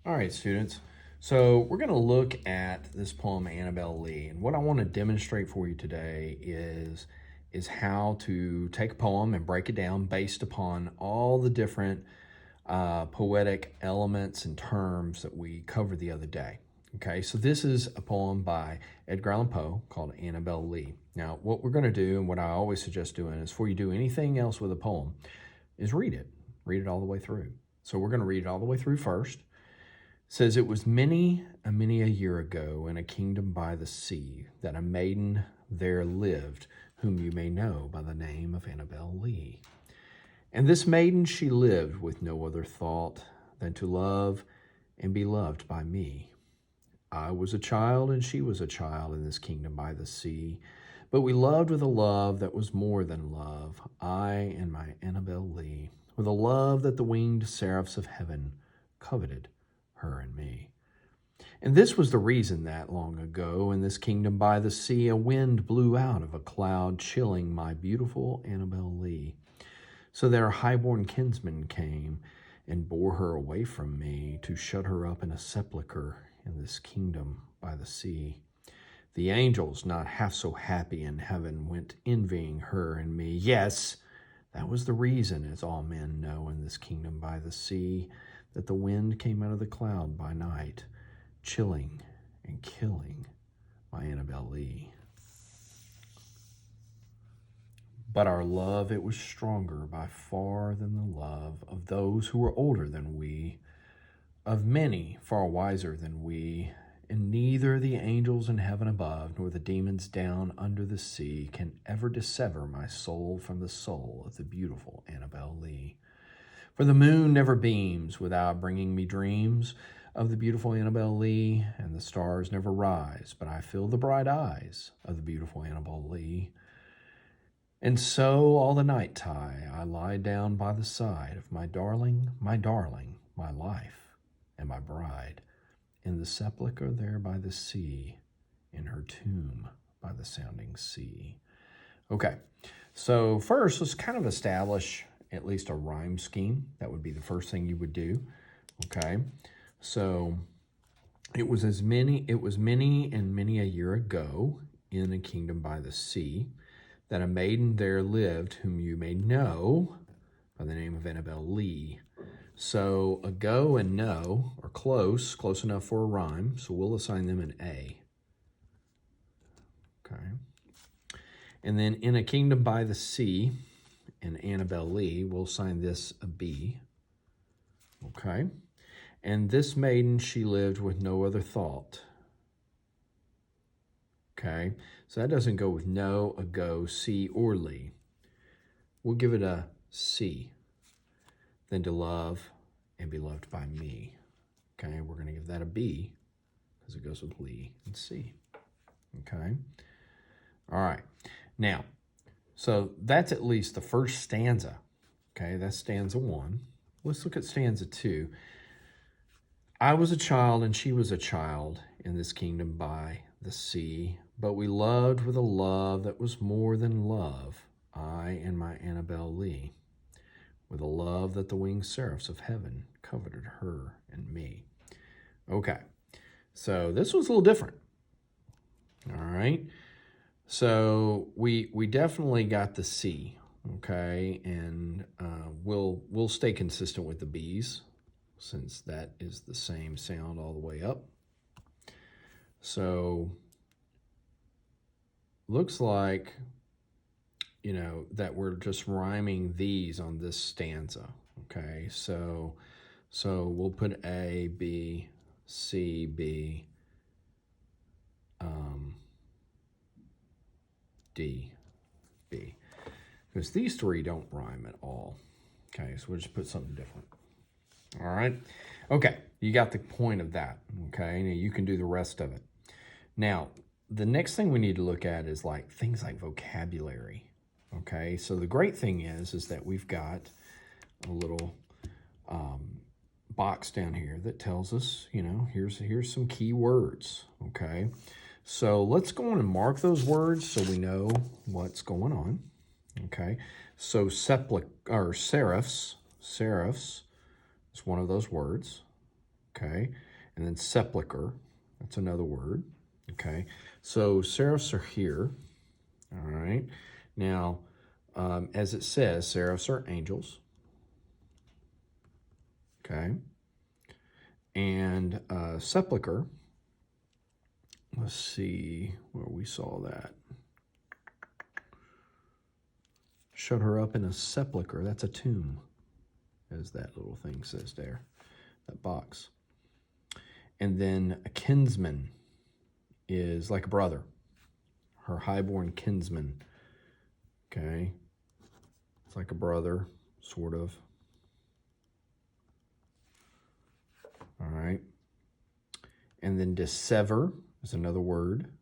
All right, students. So we're going to look at this poem, Annabelle Lee. And what I want to demonstrate for you today is how to take a poem and break it down based upon all the different poetic elements and terms that we covered the other day. Okay, so this is a poem by Edgar Allan Poe called Annabelle Lee. Now, what we're going to do, and what I always suggest doing, is before you do anything else with a poem, is read it. Read it all the way through. So we're going to read it all the way through first. It says, "It was many a year ago in a kingdom by the sea that a maiden there lived, whom you may know by the name of Annabelle Lee. And this maiden she lived with no other thought than to love and be loved by me. I was a child and she was a child in this kingdom by the sea, but we loved with a love that was more than love, I and my Annabelle Lee, with a love that the winged seraphs of heaven coveted her and me. And this was the reason that long ago in this kingdom by the sea a wind blew out of a cloud, chilling my beautiful Annabelle Lee, so that her highborn kinsman came and bore her away from me to shut her up in a sepulchre in this kingdom by the sea. The angels, not half so happy in heaven, went envying her and me. Yes, that was the reason, as all men know in this kingdom by the sea, that the wind came out of the cloud by night, chilling and killing my Annabelle Lee. But our love, it was stronger by far than the love of those who were older than we, of many far wiser than we, and neither the angels in heaven above nor the demons down under the sea can ever dissever my soul from the soul of the beautiful Annabelle Lee. For the moon never beams without bringing me dreams of the beautiful Annabelle Lee, and the stars never rise, but I feel the bright eyes of the beautiful Annabelle Lee. And so all the night tide I lie down by the side of my darling, my life, and my bride, in the sepulchre there by the sea, in her tomb by the sounding sea." Okay, so first let's kind of establish at least a rhyme scheme. That would be the first thing you would do. Okay, so it was many and many a year ago in a kingdom by the sea that a maiden there lived, whom you may know by the name of Annabelle Lee. So ago and know are close enough for a rhyme, so we'll assign them an A. Okay. And then in a kingdom by the sea, and Annabelle Lee, we'll assign this a B. Okay. And this maiden, she lived with no other thought. Okay, so that doesn't go with no, ago, see, or Lee. We'll give it a C. Then to love and be loved by me. Okay, we're going to give that a B because it goes with Lee and C. Okay, all right. Now, so that's at least the first stanza. Okay, that's stanza 1. Let's look at stanza 2. I was a child and she was a child in this kingdom by the sea, but we loved with a love that was more than love, I and my Annabelle Lee, with a love that the winged seraphs of heaven coveted her and me. Okay, so this was a little different. All right, so we definitely got the C. Okay, and we'll stay consistent with the B's, since that is the same sound all the way up. So looks like, you know, that we're just rhyming these on this stanza. Okay, so we'll put A, B, C, B, D, B, because these three don't rhyme at all. Okay, so we'll just put something different. All right, okay, you got the point of that. Okay, now you can do the rest of it. Now, the next thing we need to look at is like things like vocabulary. Okay, so the great thing is that we've got a little box down here that tells us, you know, here's some key words. Okay, so let's go on and mark those words so we know what's going on. Okay, so seraphs is one of those words. okay? And then sepulcher, that's another word, okay? So seraphs are here, all right? Now, as it says, seraphs are angels, okay? And sepulcher, let's see where we saw that. Showed her up in a sepulcher. That's a tomb, as that little thing says there, that box. And then a kinsman is like a brother, her highborn kinsman. Okay, it's like a brother, sort of. All right. And then dissever is another word.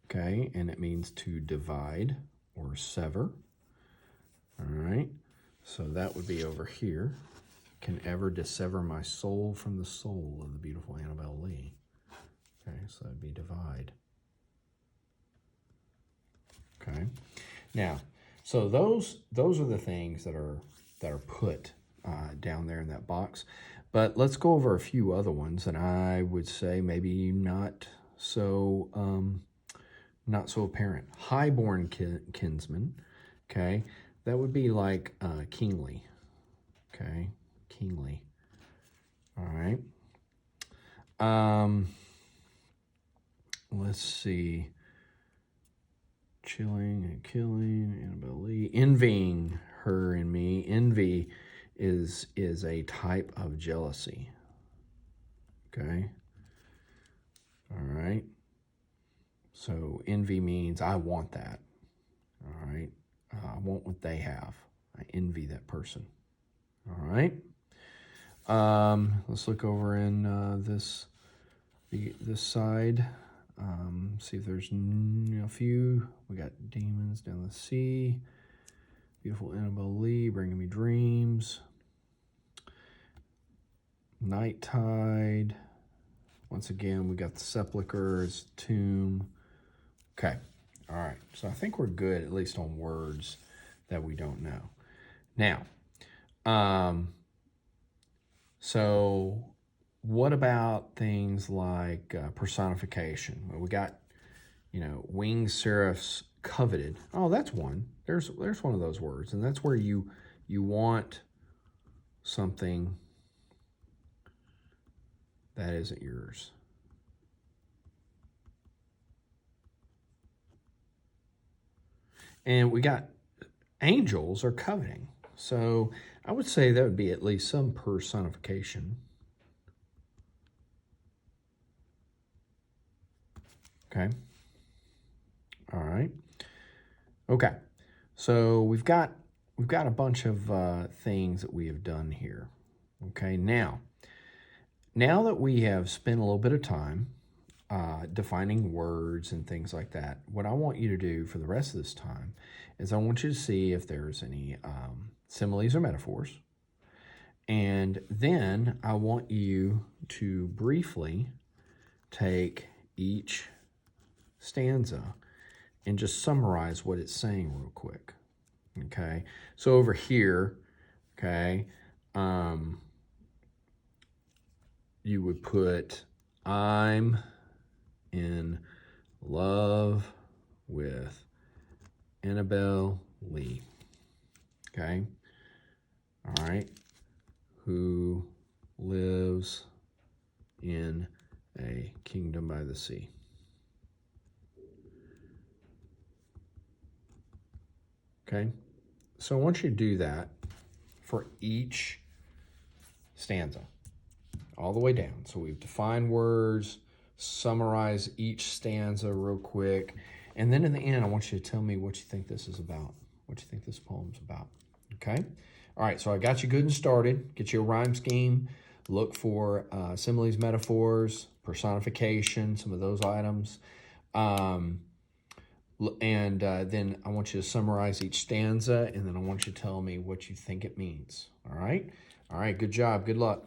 Okay, and it means to divide or sever. All right, so that would be over here. Can ever dissever my soul from the soul of the beautiful Annabelle Lee. Okay, so that'd be divide. Okay, now, so those are the things that are put down there in that box. But let's go over a few other ones, and I would say maybe not so apparent. Highborn kinsman. Okay. That would be like kingly, okay? Kingly, all right? Let's see. Chilling and killing, Annabelle Lee. Envying her and me. Envy is a type of jealousy, okay? All right? So envy means I want that, all right? I want what they have. I envy that person. All right. Let's look over in this side. See if there's a few. We got demons down the sea. Beautiful Annabelle Lee, bringing me dreams. Night tide. Once again, we got the sepulchers, tomb. Okay. All right, so I think we're good, at least on words that we don't know. Now, so what about things like personification? Well, we got, winged seraphs coveted. Oh, that's one. There's one of those words, and that's where you want something that isn't yours. And we got angels are coveting. So I would say that would be at least some personification. Okay. All right. Okay. So we've got a bunch of things that we have done here. Okay. Now that we have spent a little bit of time defining words and things like that, what I want you to do for the rest of this time is I want you to see if there's any similes or metaphors. And then I want you to briefly take each stanza and just summarize what it's saying real quick. Okay, so over here, okay, you would put, I'm in love with Annabelle Lee. Okay, all right, who lives in a kingdom by the sea. Okay, so I want you to do that for each stanza, all the way down. So we've defined words, summarize each stanza real quick, and then in the end, I want you to tell me what you think this is about, what you think this poem's about, okay? All right, so I got you good and started. Get you a rhyme scheme. Look for similes, metaphors, personification, some of those items. And then I want you to summarize each stanza, and then I want you to tell me what you think it means. All right? All right, good job. Good luck.